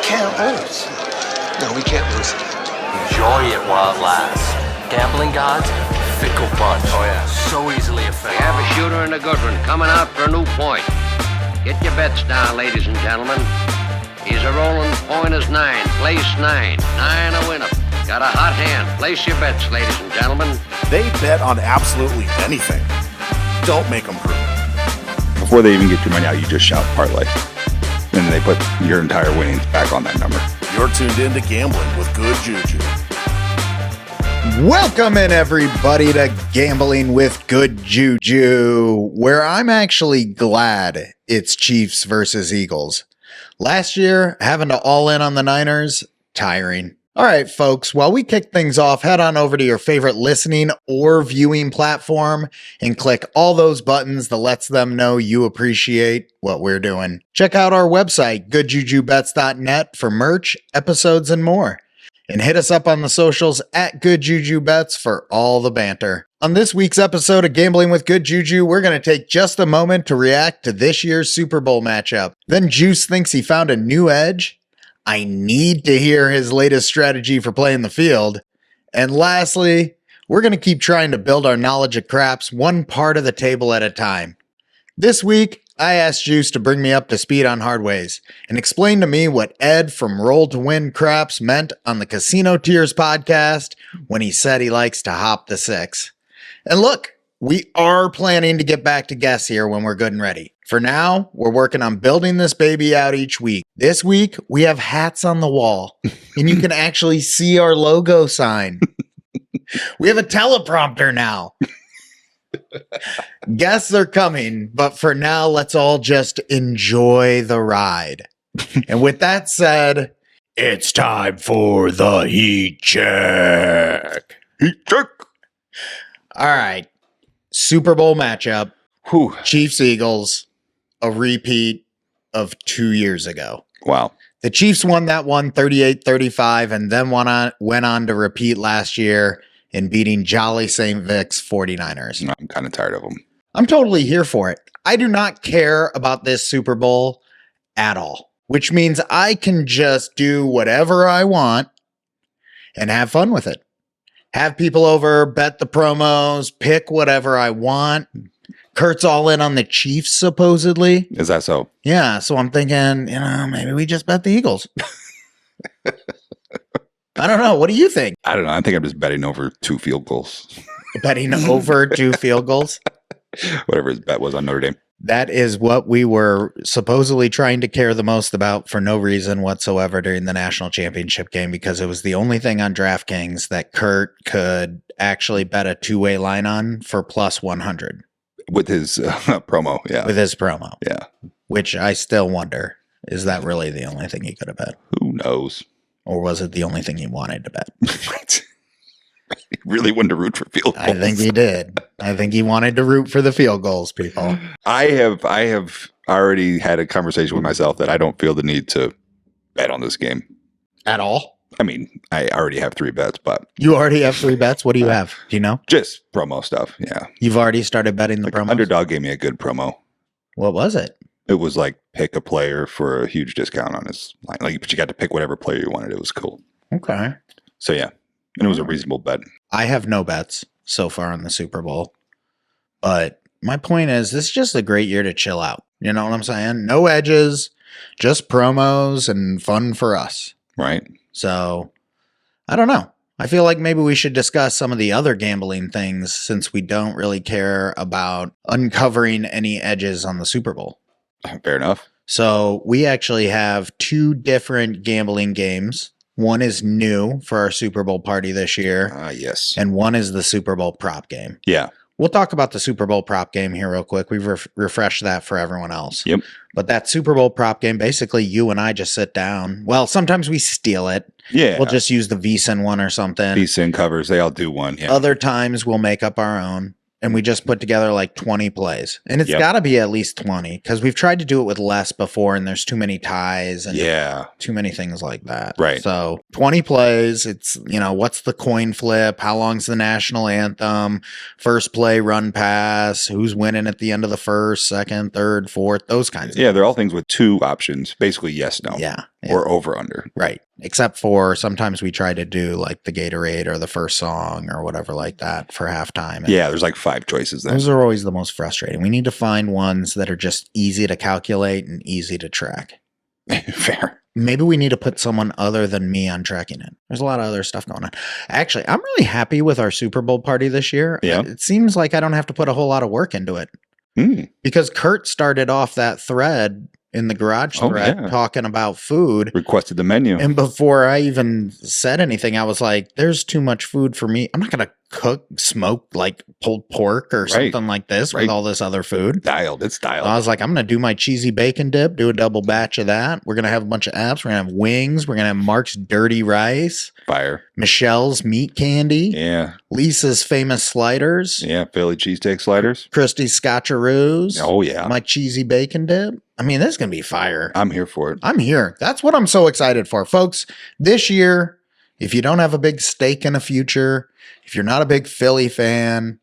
can't lose. No, we can't lose. Enjoy it while it lasts. Gambling gods, fickle bunch. Oh, yeah. So easily We affected. have a shooter and a good one coming out for a new point. Get your bets down, ladies and gentlemen. He's a rolling point is 9, place 9. 9 a winner. Got a hot hand. Place your bets, ladies and gentlemen. They bet on absolutely anything. Don't make them prove. Before they even get your money out, you just shout parlay. And then they put your entire winnings back on that number. You're tuned in to Gambling with Good JuJu. Welcome in, everybody, to Gambling with Good JuJu, where I'm actually glad it's Chiefs versus Eagles. Last year, having to all in on the Niners, tiring. All right, folks, while we kick things off, head on over to your favorite listening or viewing platform and click all those buttons that lets them know you appreciate what we're doing. Check out our website, goodjujubets.net, for merch, episodes, and more. And hit us up on the socials at Good Juju Bets for all the banter. On this week's episode of Gambling with Good Juju, we're going to take just a moment to react to this year's Super Bowl matchup. Then Juice thinks he found a new edge. I need to hear his latest strategy for playing the field. And lastly, we're going to keep trying to build our knowledge of craps one part of the table at a time. This week, I asked Juice to bring me up to speed on Hardways and explain to me what Ed from Roll to Win Craps meant on the Casino Tears podcast when he said he likes to hop the six. And look, we are planning to get back to guests here when we're good and ready. For now, we're working on building this baby out each week. This week, we have hats on the wall, and you can actually see our logo sign. We have a teleprompter now. Guests are coming, but for now, let's all just enjoy the ride. And with that said, it's time for the heat check. Heat check! All right. Super Bowl matchup. Whew. Chiefs Eagles, a repeat of 2 years ago. Wow. The Chiefs won that one 38-35 and then went on to repeat last year in beating Jolly St. Vic's 49ers. I'm kind of tired of them. I'm totally here for it. I do not care about this Super Bowl at all, which means I can just do whatever I want and have fun with it. Have people over, bet the promos, pick whatever I want. Kurt's all in on the Chiefs, supposedly. Is that so? Yeah, so I'm thinking, maybe we just bet the Eagles. I don't know. What do you think? I don't know. I think I'm just betting over 2 field goals. Betting over 2 field goals? Whatever his bet was on Notre Dame. That is what we were supposedly trying to care the most about for no reason whatsoever during the national championship game, because it was the only thing on DraftKings that Kurt could actually bet a two-way line on for plus 100. With his promo, yeah. With his promo. Yeah. Which I still wonder, is that really the only thing he could have bet? Who knows? Or was it the only thing he wanted to bet? He really wanted to root for field goals. I think he did. I think he wanted to root for the field goals, people. I have already had a conversation with myself that I don't feel the need to bet on this game. At all? I mean, I already have 3 bets, but You already have 3 bets? What do you have? Do you know? just promo stuff. Yeah. You've already started betting the promos? Underdog gave me a good promo. What was it? It was like pick a player for a huge discount on his line. But you got to pick whatever player you wanted. It was cool. Okay. So yeah, and it was a reasonable bet. I have no bets so far in the Super Bowl, but my point is this is just a great year to chill out. You know what I'm saying? No edges, just promos and fun for us. Right. So I don't know. I feel like maybe we should discuss some of the other gambling things since we don't really care about uncovering any edges on the Super Bowl. Fair enough. So we actually have 2 different gambling games. One is new for our Super Bowl party this year. Yes. And one is the Super Bowl prop game. Yeah. We'll talk about the Super Bowl prop game here real quick. We've refreshed that for everyone else. Yep. But that Super Bowl prop game, basically you and I just sit down. Well, sometimes we steal it. Yeah. We'll just use the VSiN one or something. VSiN covers. They all do one. Yeah. Other times we'll make up our own. and we just put together like 20 plays. And it's got to be at least 20 because we've tried to do it with less before and there's too many ties and too many things like that. Right. So 20 plays, it's, what's the coin flip? How long's the national anthem? First play, run pass, who's winning at the end of the first, second, third, fourth, those kinds of things. They're all things with two options, basically yes, no. Yeah. Or over, under. Right. Except for sometimes we try to do like the Gatorade or the first song or whatever like that for halftime. And there's like 5 choices there. those are always the most frustrating. We need to find ones that are just easy to calculate and easy to track. Fair. Maybe we need to put someone other than me on tracking it. There's a lot of other stuff going on. Actually, I'm really happy with our Super Bowl party this year. Yeah. It seems like I don't have to put a whole lot of work into it. Because Kurt started off that thread in the garage thread talking about food. Requested the menu. And before I even said anything, I was like, there's too much food for me. I'm not going to smoke like pulled pork or something like this with all this other food. It's dialed. So I was like, I'm going to do my cheesy bacon dip, do a double batch of that. We're going to have a bunch of apps. We're going to have wings. We're going to have Mark's dirty rice. Fire. Michelle's meat candy. Yeah. Lisa's famous sliders. Yeah. Philly cheesesteak sliders. Christy's scotcheroos. Oh, yeah. My cheesy bacon dip. I mean, this is going to be fire. I'm here for it. I'm here. That's what I'm so excited for. Folks, this year, if you don't have a big stake in the future, if you're not a big Philly fan,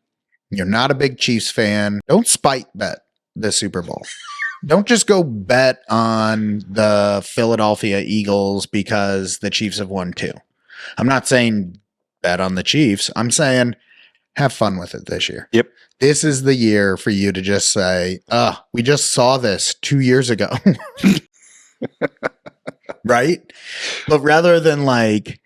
you're not a big Chiefs fan, don't spite bet the Super Bowl. Don't just go bet on the Philadelphia Eagles because the Chiefs have won 2. I'm not saying bet on the Chiefs. I'm saying have fun with it this year. Yep. This is the year for you to just say, we just saw this 2 years ago. Right? But rather than like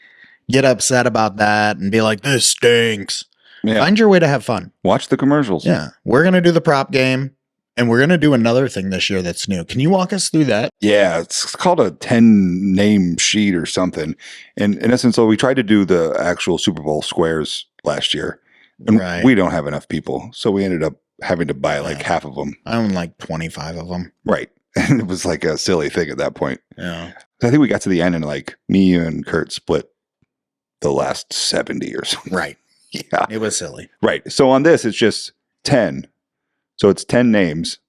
get upset about that and be like, this stinks. Yeah. Find your way to have fun. Watch the commercials. Yeah. We're going to do the prop game and we're going to do another thing this year that's new. Can you walk us through that? Yeah. It's called a 10 name sheet or something. And in essence, so we tried to do the actual Super Bowl squares last year. And we don't have enough people. So we ended up having to buy like half of them. I own like 25 of them. Right. And it was like a silly thing at that point. Yeah. So I think we got to the end and like me and Kurt split the last 70 or something. Right. Yeah. It was silly. Right. So on this, it's just 10. So it's 10 names.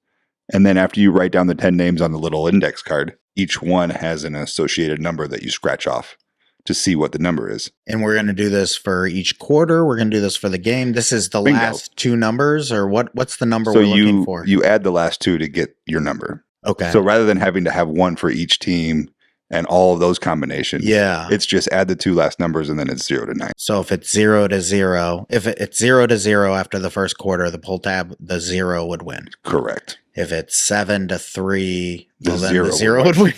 And then after you write down the 10 names on the little index card, each one has an associated number that you scratch off to see what the number is. And we're going to do this for each quarter. We're going to do this for the game. This is the last 2 numbers, or what's the number we're looking for? You add the last 2 to get your number. Okay. So rather than having to have one for each team and all of those combinations, it's just add the 2 last numbers and then it's 0 to 9. So if it's 0 to 0, if it's 0 to 0 after the first quarter, the pull tab, the 0 would win. Correct. If it's 7 to 3, the the 0 would win.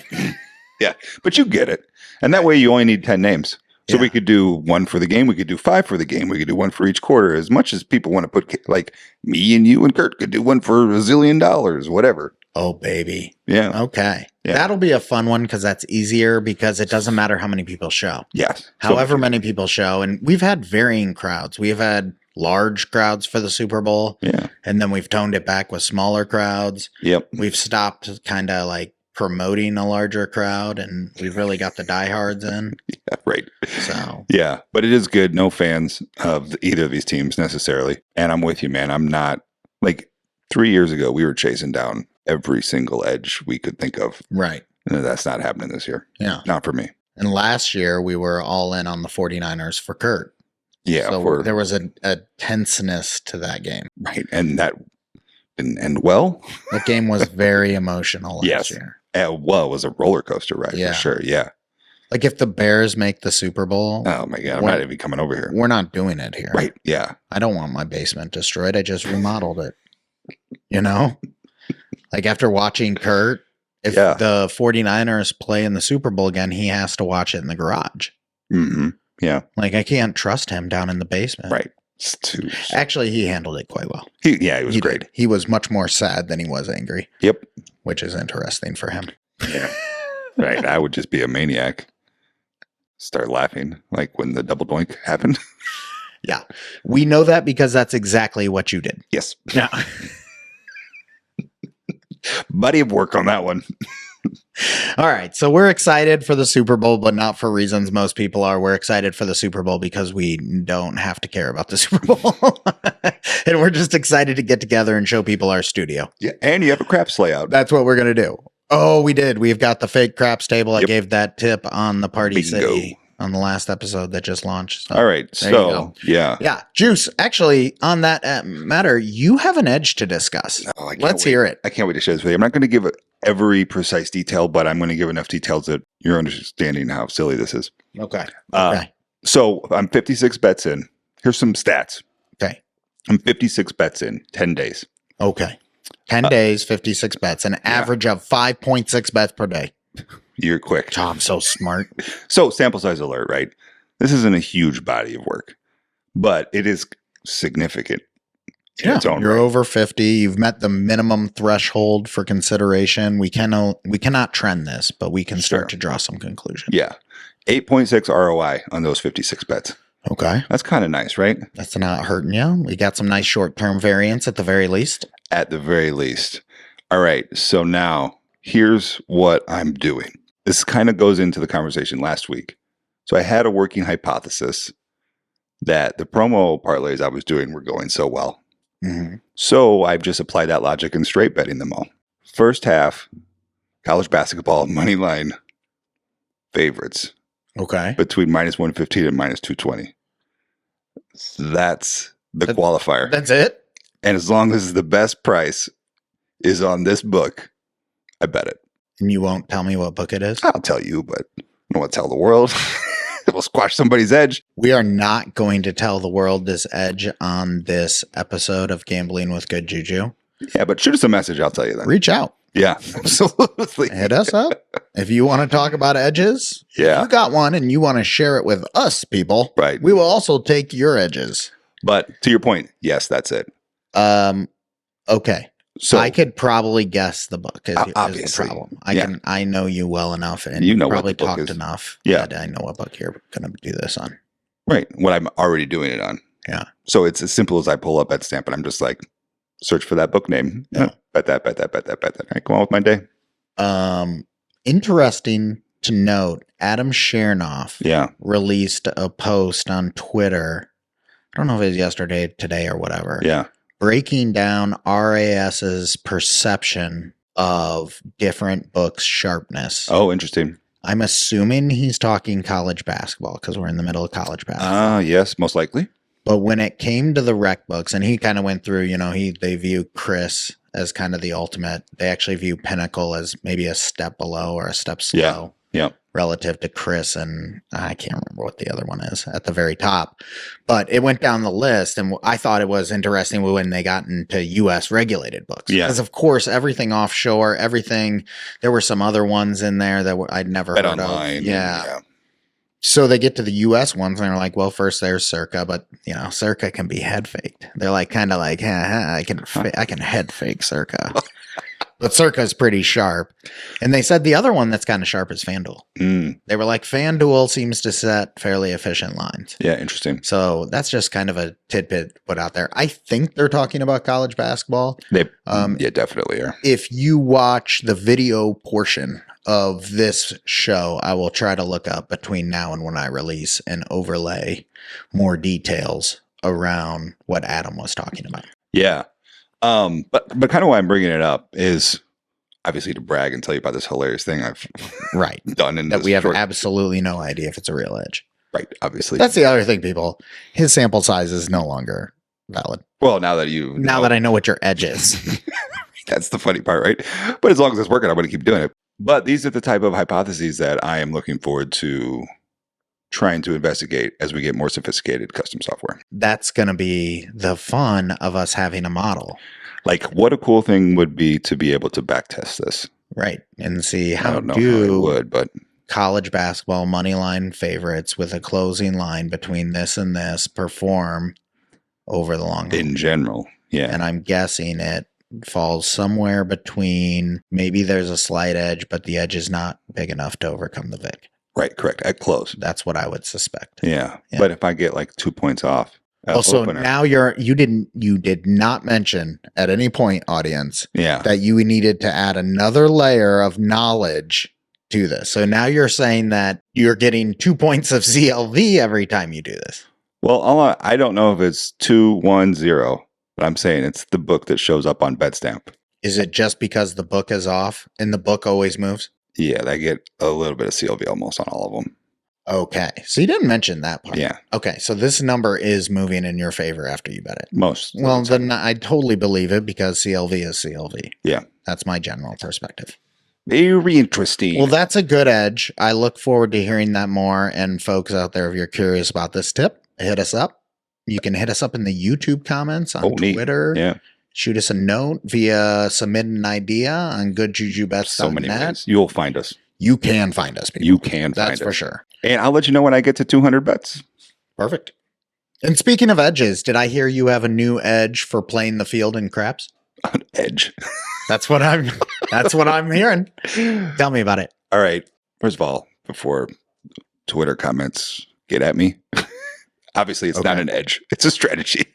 Yeah, but you get it. And that way you only need 10 names. So we could do 1 for the game. We could do 5 for the game. We could do 1 for each quarter. As much as people want to put, like me and you and Kurt could do 1 for $1 zillion, whatever. Oh, baby. Yeah. Okay. Yeah. That'll be a fun one because that's easier because it doesn't matter how many people show. Yes. However many people show. And we've had varying crowds. We've had large crowds for the Super Bowl. Yeah. And then we've toned it back with smaller crowds. Yep. We've stopped kind of like promoting a larger crowd and we've really got the diehards in. Yeah, right. So yeah, but it is good. No fans of either of these teams necessarily. And I'm with you, man. I'm not like 3 years ago, we were chasing down every single edge we could think of. Right. And that's not happening this year. Yeah. Not for me. And last year we were all in on the 49ers for Kurt. Yeah. So there was a tenseness to that game. Right. And that didn't end well. That game was very emotional last year. Well, it was a roller coaster ride for sure. Yeah. Like if the Bears make the Super Bowl. Oh my God. I'm not even coming over here. We're not doing it here. Right. Yeah. I don't want my basement destroyed. I just remodeled it. You know? Like after watching Kurt, if the 49ers play in the Super Bowl again, he has to watch it in the garage. Mm-hmm. Yeah. Like I can't trust him down in the basement. Right. Actually, he handled it quite well. He was great. He was much more sad than he was angry. Yep. Which is interesting for him. Yeah. Right. I would just be a maniac. Start laughing like when the double doink happened. Yeah. We know that because that's exactly what you did. Yes. Yeah. Buddy of work on that one. All right. So we're excited for the Super Bowl, but not for reasons most people are. We're excited for the Super Bowl because we don't have to care about the Super Bowl. And we're just excited to get together and show people our studio. Yeah, and you have a craps layout. That's what we're going to do. Oh, we did. We've got the fake craps table. I Yep. gave that tip on the Party Bingo. City on the last episode that just launched. So All right, there you so go. yeah. Yeah. Juice, actually, on that matter, you have an edge to discuss. Oh, I can't Let's wait. hear it. I can't wait to share this with you. I'm not going to give every precise detail, but I'm going to give enough details that you're understanding how silly this is. Okay. Okay. So I'm 56 bets in. Here's some stats. Okay. I'm 56 bets in 10 days. Okay. 10 days, 56 bets, an average of 5.6 bets per day. You're quick. Oh, I'm so smart. So sample size alert, right? This isn't a huge body of work, but it is significant in its own you're right. over 50. You've met the minimum threshold for consideration. We cannot trend this, but we can start to draw some conclusions. Yeah. 8.6 ROI on those 56 bets. Okay. That's kind of nice, right? That's not hurting you. We got some nice short-term variance at the very least. At the very least. All right. So now here's what I'm doing. This kind of goes into the conversation last week. So I had a working hypothesis that the promo parlays I was doing were going so well. Mm-hmm. So I've just applied that logic and straight betting them all. First half, college basketball, money line favorites Okay. between minus 115 and minus 220. That's the qualifier. That's it? And as long as the best price is on this book, I bet it. And you won't tell me what book it is? I'll tell you, but I don't want to tell the world. It will squash somebody's edge. We are not going to tell the world this edge on this episode of Gambling with Good Juju. Yeah, but shoot us a message. I'll tell you that. Reach out. Yeah, absolutely. Hit us up. If you want to talk about edges, Yeah. if you got one and you want to share it with us, people, Right. we will also take your edges. But to your point, yes, that's it. Okay. So I could probably guess the book is the obviously. problem. Yeah. I know you well enough and You know what probably the book talked is. enough. Yeah. That I know what book you're going to do this on. right, what I'm already doing it on. Yeah. So it's as simple as I pull up Betstamp and I'm just like, search for that book name. Yeah. Bet that. All right, come on with my day. Interesting to note, Adam Chernoff Yeah. released a post on Twitter. I don't know if it was yesterday, today, or whatever. Yeah. Breaking down RAS's perception of different books' sharpness. Oh, interesting. I'm assuming he's talking college basketball because we're in the middle of college basketball. Ah, yes, most likely. But when it came to the rec books, and he kind of went through, they view Chris as kind of the ultimate. They actually view Pinnacle as maybe a step below or a step slow. Yeah. Relative to Chris, and I can't remember what the other one is at the very top. But it went down the list, and I thought it was interesting when they got into U.S. regulated books. Yeah. Because, of course, everything offshore, there were some other ones in there that I'd never Bet heard online. of. Yeah. So they get to the U.S. ones, and they're like, well, first there's Circa, but, Circa can be head faked. They're like, kind of like, I can head fake Circa. But Circa's pretty sharp. And they said the other one that's kind of sharp is FanDuel. They were like, FanDuel seems to set fairly efficient lines. Yeah, interesting. So that's just kind of a tidbit put out there. I think they're talking about college basketball. They definitely are. If you watch the video portion of this show, I will try to look up between now and when I release and overlay more details around what Adam was talking about. Yeah. But kind of why I'm bringing it up is obviously to brag and tell you about this hilarious thing I've done in that this we have short- absolutely no idea if it's a real edge. Right, obviously. That's the other thing, people. His sample size is no longer valid. Well, now that I know what your edge is. That's the funny part, right? But as long as it's working, I'm going to keep doing it. But these are the type of hypotheses that I am looking forward to trying to investigate as we get more sophisticated custom software. That's going to be the fun of us having a model. Like, what a cool thing would be to be able to backtest this. Right. And see I how don't know how it would, but college basketball money line favorites with a closing line between this and this perform over the long run. in general, yeah. And I'm guessing it falls somewhere between, maybe there's a slight edge, but the edge is not big enough to overcome the VIC. Right, correct. At close. That's what I would suspect. Yeah. Yeah. But if I get like 2 points off, Also, opener. now you did not mention at any point, audience, Yeah. that you needed to add another layer of knowledge to this. So now you're saying that you're getting 2 points of CLV every time you do this. Well, I don't know if it's 210, but I'm saying it's the book that shows up on Betstamp. Is it just because the book is off and the book always moves? Yeah, they get a little bit of CLV almost on all of them. Okay. So you didn't mention that part. Yeah. Okay. So this number is moving in your favor after you bet it. Most. of Well, the time. then I totally believe it because CLV is CLV. Yeah. That's my general perspective. Very interesting. Well, that's a good edge. I look forward to hearing that more. And folks out there, if you're curious about this tip, hit us up. You can hit us up in the YouTube comments on neat. Twitter. Yeah. Shoot us a note via submit an idea on goodjujubets.net. So many ways. You'll find us. You can find us, people. You can That's find for us. sure. And I'll let you know when I get to 200 bets. Perfect. And speaking of edges, did I hear you have a new edge for playing the field in craps? Edge. That's what I'm hearing. Tell me about it. All right. First of all, before Twitter comments get at me, obviously it's not Okay. an edge. It's a strategy.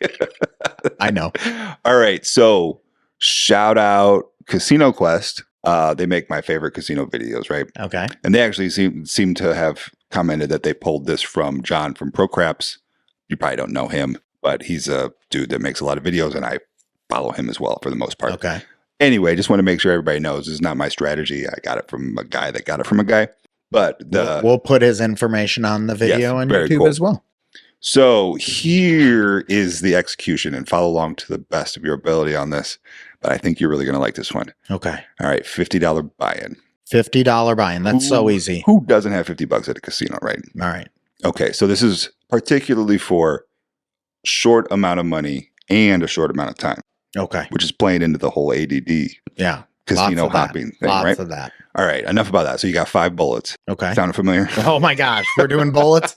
I know. All right. So shout out Casino Quest. They make my favorite casino videos, right? Okay. And they actually seem to have commented that they pulled this from John from Pro Craps. You probably don't know him, but he's a dude that makes a lot of videos, and I follow him as well for the most part. Okay. Anyway, just want to make sure everybody knows this is not my strategy. I got it from a guy that got it from a guy. But We'll put his information on the video on very YouTube cool. as well. So here is the execution, and follow along to the best of your ability on this. But I think you're really going to like this one. Okay. All right, $50 buy-in. $50 buy-in. That's so easy. Who doesn't have $50 at a casino, right? All right. Okay, so this is particularly for short amount of money and a short amount of time, Okay. which is playing into the whole ADD Yeah. casino Lots of that. hopping thing, Lots right? of that. All right, enough about that. So you got 5 bullets. Okay. Sound familiar? Oh my gosh. We're doing bullets.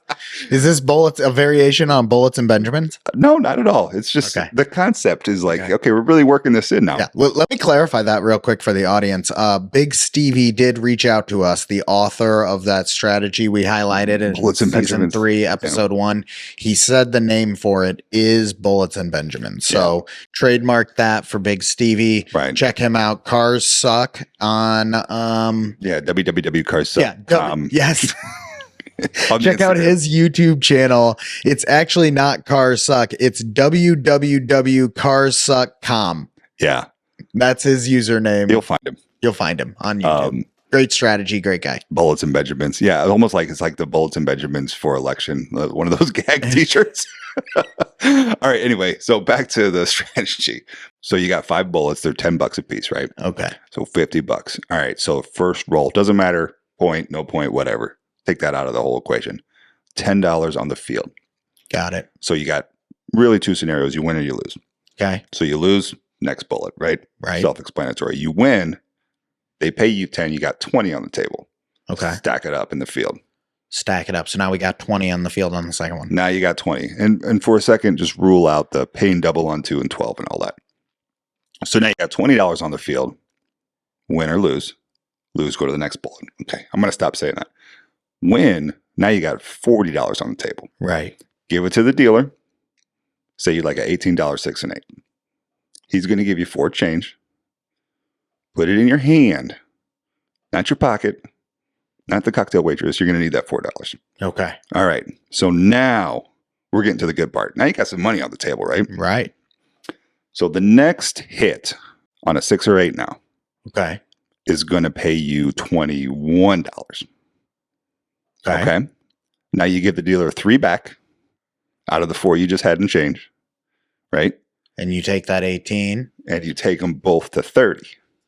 Is this bullets a variation on bullets and Benjamins? No, not at all. It's just Okay. the concept is like, Okay. okay, we're really working this in now. Yeah. Well, let me clarify that real quick for the audience. Big Stevie did reach out to us, the author of that strategy we highlighted in Bullets and season Benjamins. 3, episode 1. He said the name for it is Bullets and Benjamins. So trademark that for Big Stevie. Right. Check him out. Cars Suck on Yeah, www.cars.com. yes. On Check out Instagram. his YouTube channel. It's actually not Cars Suck. It's www.carssuck.com. Yeah, That's his username. you'll find him. You'll find him on YouTube. Great strategy. Great guy. Bullets and Benjamins. Yeah, almost like it's like the Bullets and Benjamins for election. One of those gag t-shirts. All right. Anyway, so back to the strategy. So you got 5 bullets. They're $10 a piece, right? Okay. So $50. All right. So first roll doesn't matter. Point, no point, whatever. Take that out of the whole equation. $10 on the field. Got it. So you got really 2 scenarios. You win or you lose. Okay. So you lose, next bullet, right? Right. Self-explanatory. You win, they pay you 10, you got 20 on the table. Okay. Stack it up in the field. Stack it up. So now we got 20 on the field on the second one. Now you got 20. And for a second, just rule out the paying double on 2 and 12 and all that. So now you got $20 on the field. Win or lose. Lose, go to the next bullet. Okay. I'm going to stop saying that. Win, now you got $40 on the table. Right. Give it to the dealer. Say you like an $18 6 and 8. He's going to give you 4 change. Put it in your hand, not your pocket, not the cocktail waitress. You're going to need that $4. Okay. All right. So now we're getting to the good part. Now you got some money on the table, right? Right. So the next hit on a 6 or 8 now Okay. is going to pay you $21. Okay. Now you give the dealer 3 back out of the 4 you just had in change, right? And you take that 18, And you take them both to 30.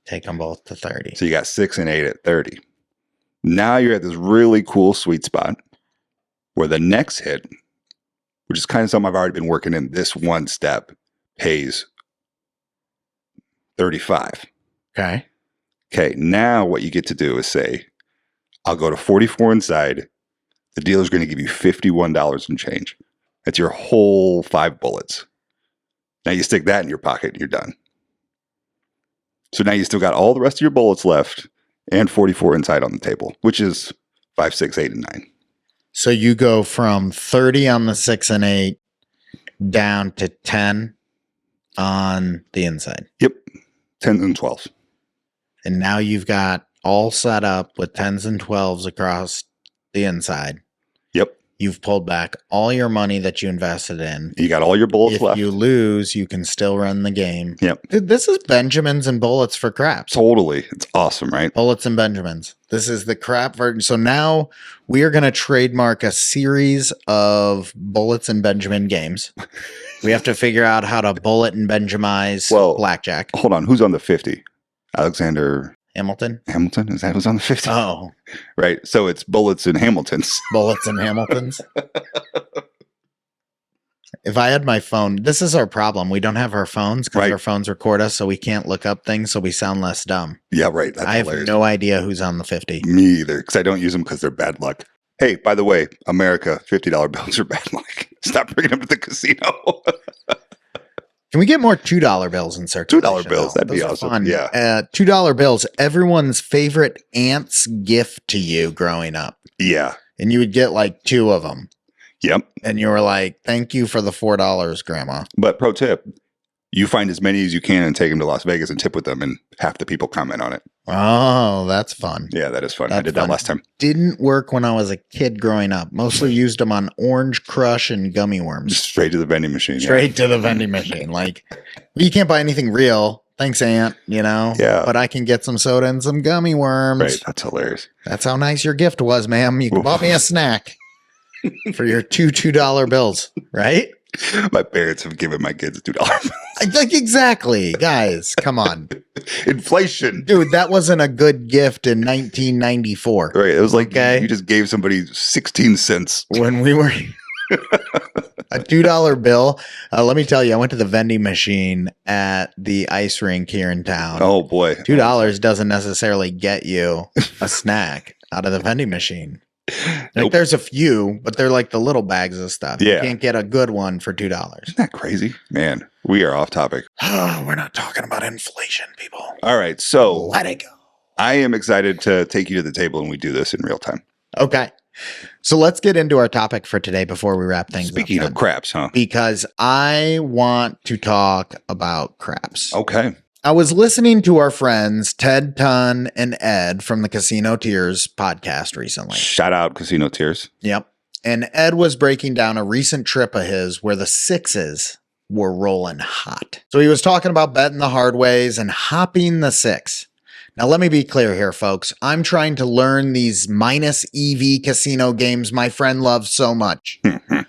take them both to 30. So you got 6 and 8 at 30. Now you're at this really cool sweet spot where the next hit, which is kind of something I've already been working in, this one step pays 35. Okay. Okay, now what you get to do is say, I'll go to 44 inside. The dealer's going to give you $51 in change. That's your whole 5 bullets. Now you stick that in your pocket and you're done. So now you still got all the rest of your bullets left and 44 inside on the table, which is 5, 6, 8, and 9. So you go from 30 on the 6 and 8 down to 10 on the inside. Yep. 10s and 12s. And now you've got all set up with 10s and 12s across the inside. Yep. You've pulled back all your money that you invested in. You got all your bullets If left. you lose, you can still run the game. Yep. Dude, this is Benjamins and bullets for craps. Totally. It's awesome, right? Bullets and Benjamins. This is the crap version. So now we are going to trademark a series of bullets and Benjamin games. We have to figure out how to bullet and Benjamize blackjack. Hold on. Who's on the 50? Alexander Hamilton? Hamilton? Is that who's on the 50? Oh. Right. So it's bullets and Hamiltons. Bullets and Hamiltons. If I had my phone, this is our problem. We don't have our phones because our phones record us, so we can't look up things, so we sound less dumb. Yeah, right. That's I have hilarious. no idea who's on the 50. Me either, because I don't use them because they're bad luck. Hey, by the way, America, $50 bills are bad luck. Stop bringing them to the casino. Can we get more $2 bills in circulation? $2 bills. That'd be Those are awesome. fun. Yeah. $2 bills. Everyone's favorite aunt's gift to you growing up. Yeah. And you would get like 2 of them. Yep. And you were like, thank you for the $4, Grandma. But pro tip, you find as many as you can and take them to Las Vegas and tip with them, and half the people comment on it. Oh, that's fun. Yeah, that is fun. I That's did fun. that last time. Didn't work when I was a kid growing up. Mostly used them on Orange Crush and gummy worms. Just straight to the vending machine. Straight to the vending machine. Like, you can't buy anything real. Thanks, Aunt. You know? Yeah. But I can get some soda and some gummy worms. Right. That's hilarious. That's how nice your gift was, ma'am. You Oof. bought me a snack for your $2 bills, right? My parents have given my kids $2. Like, exactly. Guys, come on. Inflation. Dude, that wasn't a good gift in 1994. Right. It was like Okay. you just gave somebody 16 cents. When we were a $2 bill. Let me tell you, I went to the vending machine at the ice rink here in town. Oh, boy. $2 doesn't necessarily get you a snack out of the vending machine. Like, Nope. there's a few, but they're like the little bags of stuff. Yeah. You can't get a good one for $2. Isn't that crazy? Man, we are off topic. Oh, we're not talking about inflation, people. All right. So Let it go. I am excited to take you to the table and we do this in real time. Okay. So let's get into our topic for today before we wrap things Speaking up. of craps, huh? Because I want to talk about craps. Okay. I was listening to our friends Ted Tunn and Ed from the Casino Tears podcast recently. Shout out Casino Tears. Yep. And Ed was breaking down a recent trip of his where the 6s were rolling hot. So he was talking about betting the Hardways and hopping the 6. Now, let me be clear here, folks. I'm trying to learn these minus EV casino games my friend loves so much,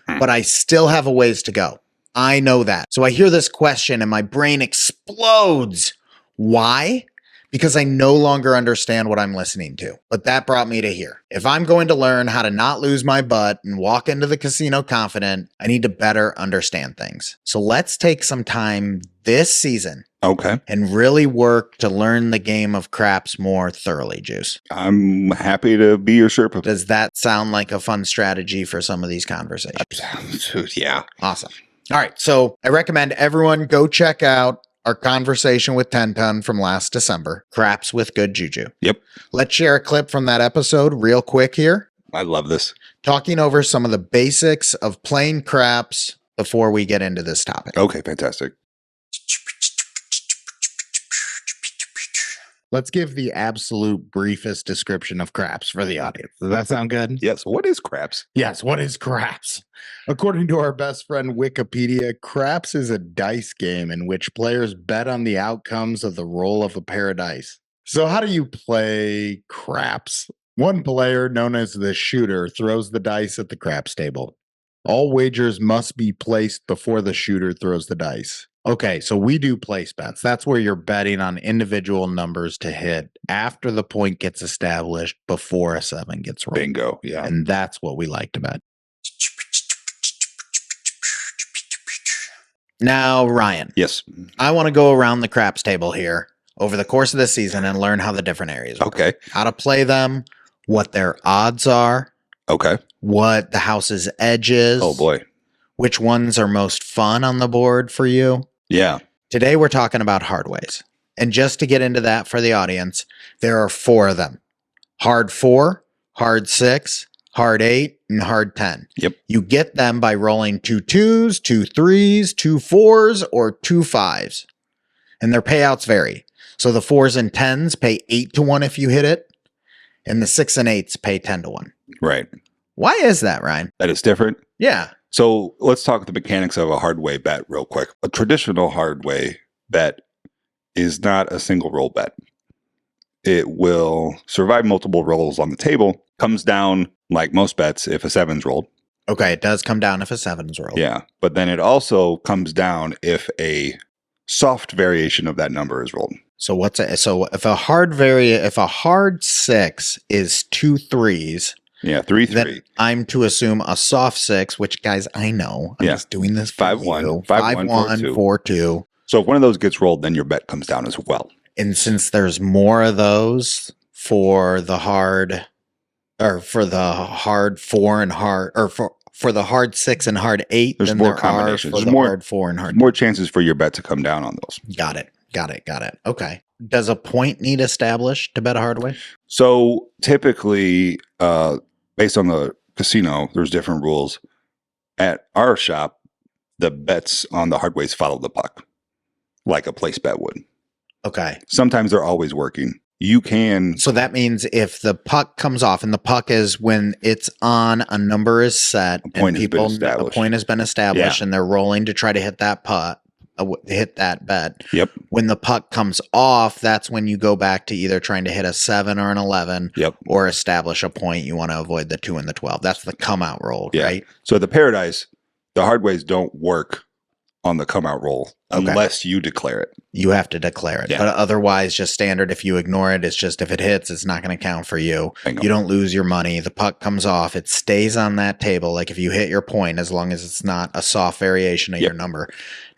but I still have a ways to go. I know that. So I hear this question and my brain explodes. Why? Because I no longer understand what I'm listening to. But that brought me to here. If I'm going to learn how to not lose my butt and walk into the casino confident, I need to better understand things. So let's take some time this season Okay. and really work to learn the game of craps more thoroughly, Juice. I'm happy to be your Sherpa. Does that sound like a fun strategy for some of these conversations? Yeah. Awesome. All right. So I recommend everyone go check out our conversation with Tenton from last December, Craps with Good JuJu. Yep. Let's share a clip from that episode real quick here, I love this. talking over some of the basics of playing craps before we get into this topic. Okay, fantastic. Let's give the absolute briefest description of craps for the audience. Does that sound good? Yes. What is craps? Yes. What is craps? According to our best friend Wikipedia, craps is a dice game in which players bet on the outcomes of the roll of a pair of dice. So, how do you play craps? One player, known as the shooter, throws the dice at the craps table. All wagers must be placed before the shooter throws the dice. Okay, so we do place bets. That's where you're betting on individual numbers to hit after the point gets established before a 7 gets rolled. Bingo. Yeah. And that's what we like to bet. Now, Ryan, Yes. I want to go around the craps table here over the course of the season and learn how the different areas work. Okay. How to play them, what their odds are, Okay. what the house's edge is. Oh, boy. Which ones are most fun on the board for you? Yeah. Today we're talking about Hardways. And just to get into that for the audience, there are 4 of them. Hard 4, Hard 6, hard 8, and hard 10. Yep. You get them by rolling 2 2s, 2 3s, 2 4s, or 2 5s. And their payouts vary. So the 4s and 10s pay 8 to 1 if you hit it, and the 6 and 8s pay 10 to 1. Right. Why is that, Ryan? That is different. Yeah. So let's talk the mechanics of a hardway bet real quick. A traditional hardway bet is not a single roll bet. It will survive multiple rolls on the table. Comes down, like most bets, if a 7's rolled. Okay, it does come down if a 7's rolled. Yeah. But then it also comes down if a soft variation of that number is rolled. So if a hard 6 is 2 3s, Yeah, 3 3. then I'm to assume a soft 6, which guys, I know. I'm just doing this for 5-1, you. 5-1, 4-2. So if one of those gets rolled, then your bet comes down as well. And since there's more of those for the hard 4 and hard, or for the hard 6 and hard 8, There's than more there combinations. are for There's the more- hard 4 and hard. More chances for your bet to come down on those. Got it. Okay. Does a point need established to bet a hard way? So typically, based on the casino, there's different rules. At our shop, the bets on the hardways follow the puck, like a place bet would. Okay. Sometimes they're always working. You can, So that means if the puck comes off, and the puck is when it's on, a number is set, point has been established. a point has been established, and they're rolling to try to hit that putt, hit that bet. Yep. When the puck comes off, that's when you go back to either trying to hit a 7 or an 11, Yep. or establish a point. You want to avoid the 2 and the 12. That's the come out roll, Yeah. right? So the Paradise, the hardways don't work on the come out roll unless you declare it. You have to declare it. Yeah. But otherwise, just standard, if you ignore it, it's just if it hits, it's not going to count for you. Bingo. You don't lose your money. The puck comes off. It stays on that table. Like if you hit your point, as long as it's not a soft variation of your number.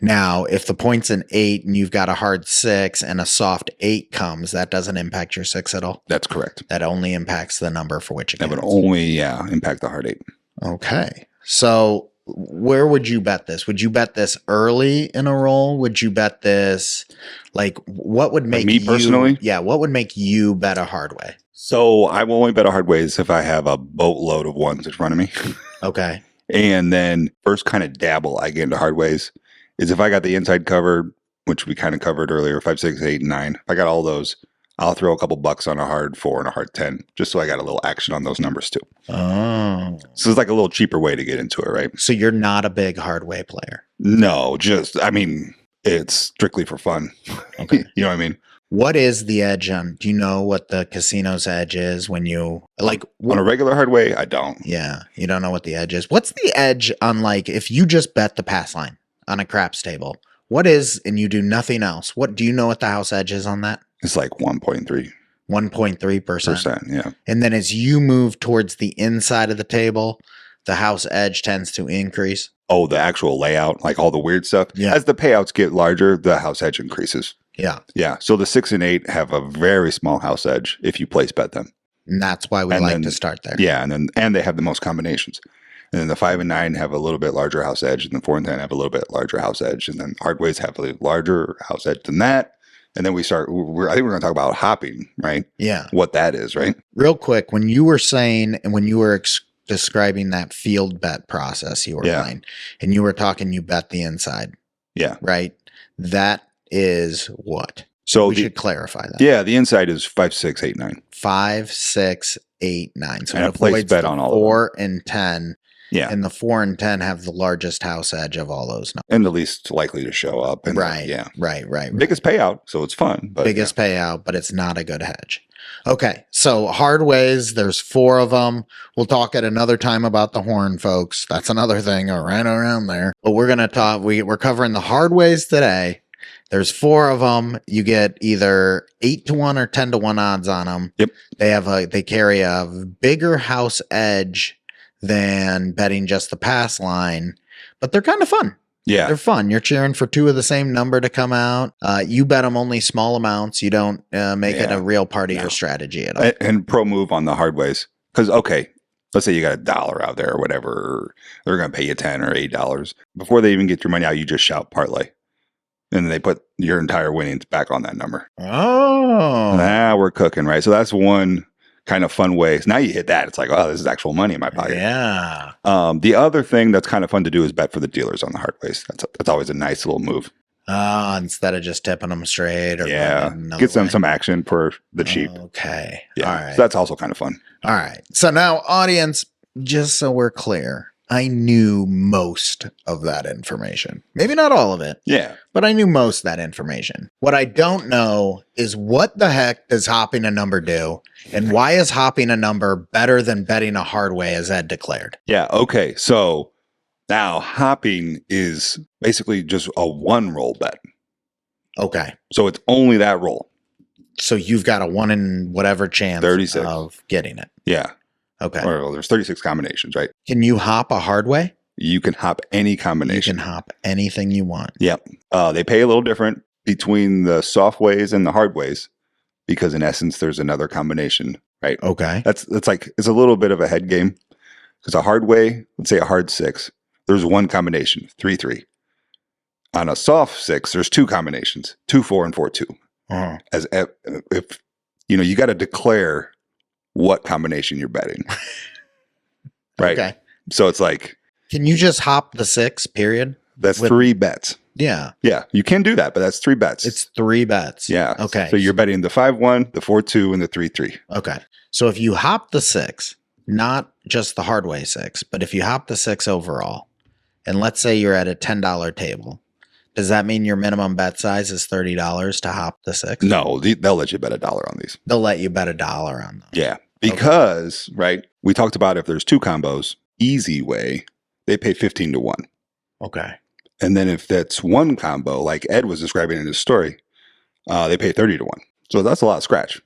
Now, if the point's an 8 and you've got a hard 6 and a soft 8 comes, that doesn't impact your 6 at all. That's correct. That only impacts the number for which it That would counts. only, impact the hard 8. Okay. So where would you bet this? Would you bet this early in a roll? Would you bet this, like, what would make me personally? Yeah, what would make you bet a hard way? So I will only bet a hardways if I have a boatload of ones in front of me. Okay. And then first kind of dabble I get into hardways is if I got the inside covered, which we kind of covered earlier, 5, 6, 8, and 9. If I got all those, I'll throw a couple bucks on a hard 4 and a hard 10, just so I got a little action on those numbers too. Oh. So it's like a little cheaper way to get into it, right? So you're not a big hard way player. No, it's strictly for fun. Okay. You know what I mean? What is the edge on? Do you know what the casino's edge is when you On a regular hard way, I don't. Yeah, you don't know what the edge is. What's the edge on, like, if you just bet the pass line on a craps table? What is, and you do nothing else? What do you know what the house edge is on that? It's like 1.3%. 1.3%. Yeah. And then as you move towards the inside of the table, the house edge tends to increase. Oh, the actual layout, like all the weird stuff. Yeah. As the payouts get larger, the house edge increases. Yeah. Yeah. So the 6 and 8 have a very small house edge if you place bet them. And that's why we And like then- to start there. Yeah. And they have the most combinations. And then the 5 and 9 have a little bit larger house edge, and the 4 and 10 have a little bit larger house edge. And then hardways have a larger house edge than that. And then I think we're going to talk about hopping, right? Yeah. What that is, right? Real quick, when you were saying, and when you were describing that field bet process you were playing, and you were talking, you bet the inside, Yeah. right? That is what? So We should clarify that. yeah, the inside is 5, 6, 8, 9. 5, 6, 8, 9. So And it a place avoids bet the on all of 4 and 10. Yeah. And the 4 and 10 have the largest house edge of all those numbers. And the least likely to show up. And Right. Yeah. Right. Biggest payout, so it's fun. But Biggest payout, but it's not a good hedge. Okay, so hard ways, there's 4 of them. We'll talk at another time about the horn, folks. That's another thing right around there. But we're going to talk, we're covering the hard ways today. There's 4 of them. You get either 8 to 1 or 10 to 1 odds on them. Yep. They carry a bigger house edge than betting just the pass line, but they're kind of fun. Yeah. They're fun. You're cheering for 2 of the same number to come out. You bet them only small amounts. You don't make it a real part of your strategy at all. And pro move on the hard ways. Because, okay, let's say you got $1 out there or whatever. They're going to pay you $10 or $8. Before they even get your money out, you just shout parlay. And then they put your entire winnings back on that number. Oh. Now we're cooking, right? So that's one kind of fun ways. Now you hit that, it's like, oh, this is actual money in my pocket. Yeah. The other thing that's kind of fun to do is bet for the dealers on the Hardways. That's always a nice little move. Instead of just tipping them straight or Gets them some action for the cheap. Okay. Yeah. All right. So that's also kind of fun. All right. So now, audience, just so we're clear, I knew most of that information. Maybe not all of it. Yeah. But I knew most of that information. What I don't know is what the heck does hopping a number do? And why is hopping a number better than betting a Hardway, as Ed declared? Yeah. Okay. So now hopping is basically just a one roll bet. Okay. So it's only that roll. So you've got a 1 in whatever chance 36. of getting it. Yeah. Okay. Well, there's 36 combinations, right? Can you hop a Hardway? You can hop any You combination. can hop anything you want. Yep. They pay a little different between the soft ways and the hard ways because in essence, there's another combination, right? Okay. That's like, it's a little bit of a head game because a hard way, let's say a hard 6, there's one combination, 3-3. On a soft 6, there's two combinations, 2-4 and 4-2. Uh-huh. As if, you got to declare what combination you're betting. Right. Okay. So it's like, Can you just hop the 6, period? that's With- 3 bets. Yeah. Yeah. You can do that, but that's 3 bets. It's 3 bets. Yeah. Okay. So you're betting the 5-1, the 4-2, and the 3-3. Okay. So if you hop the 6, not just the Hardway 6, but if you hop the 6 overall, and let's say you're at a $10 table, does that mean your minimum bet size is $30 to hop the 6? No, they'll let you bet $1 on these. They'll let you bet $1 on them. Yeah. Because, right, we talked about if there's 2 combos, easy way, they pay 15 to 1. Okay. And then if that's 1 combo, like Ed was describing in his story, they pay 30 to 1. So that's a lot of scratch.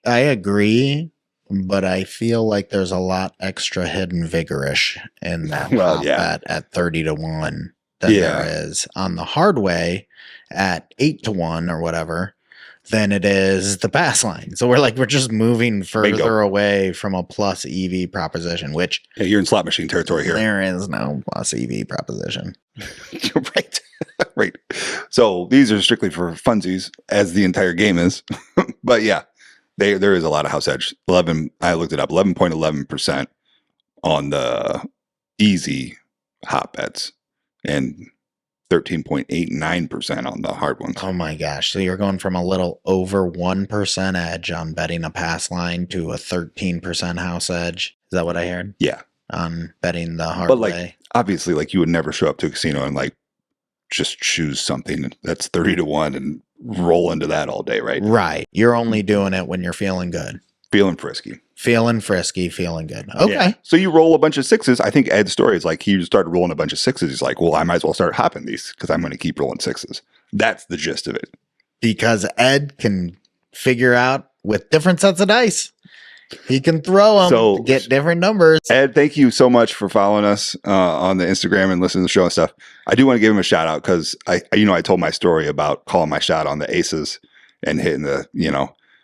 I agree, but I feel like there's a lot extra hidden vigorish in that Well, hop yeah. bet at 30 to 1 than Yeah. there is on the Hardway at 8 to 1 or whatever than it is the pass line. So we're just moving further Bingo. away from a plus EV proposition, which Yeah, you're in slot machine territory here. there is no plus EV proposition. You're right. Right. So these are strictly for funsies, as the entire game is. But yeah, there is a lot of house edge. I looked it up, 11.11% on the easy hot bets and 13.89% on the hard ones. Oh my gosh. So you're going from a little over 1% edge on betting a pass line to a 13% house edge. Is that what I heard? Yeah. On betting the hard But like, way. obviously, like you would never show up to a casino and like just choose something that's 30 to 1 and roll into that all day, right? Right. You're only doing it when you're feeling good. Feeling frisky. Feeling frisky, feeling good. Okay. Yeah. So you roll a bunch of 6s. I think Ed's story is like he started rolling a bunch of 6s. He's like, well, I might as well start hopping these because I'm going to keep rolling 6s. That's the gist of it. Because Ed can figure out with different sets of dice. He can throw them So- to get different numbers. Ed, thank you so much for following us on the Instagram and listening to the show and stuff. I do want to give him a shout out because I told my story about calling my shot on the aces and hitting the,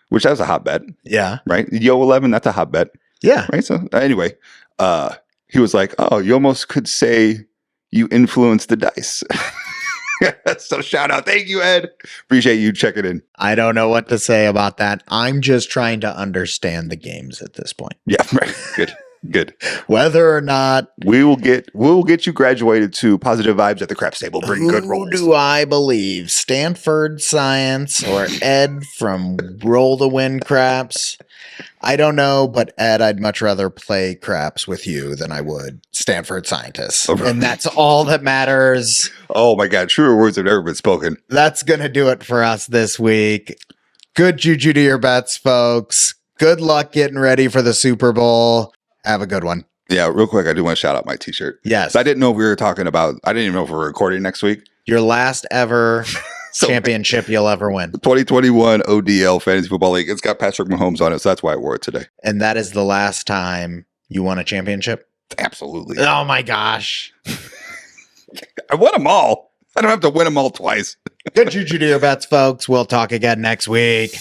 which that was a hot bet, Yeah. right? Yo 11, that's a hot bet, Yeah. right? So anyway, he was like, oh, you almost could say you influenced the dice. So shout out. Thank you, Ed. Appreciate you checking in. I don't know what to say about that. I'm just trying to understand the games at this point. Yeah, right. Good. Whether or not We'll get you graduated to positive vibes at the craps table. Bring good who rolls. do I believe? Stanford Science or Ed from Roll to Win Craps? I don't know, but Ed, I'd much rather play craps with you than I would Stanford Scientists. Oh, right. And that's all that matters. Oh my God, truer words have never been spoken. That's going to do it for us this week. Good juju to your bets, folks. Good luck getting ready for the Super Bowl. Have a good one. Yeah, real quick, I do want to shout out my t-shirt. Yes. So I didn't know if we were talking about, I didn't even know if we were recording next week. Your last ever So- championship you'll ever win. 2021 ODL Fantasy Football League. It's got Patrick Mahomes on it, so that's why I wore it today. And that is the last time you won a championship? Absolutely. Oh my gosh. I won them all. I don't have to win them all twice. Good juju to your bets, folks. We'll talk again next week.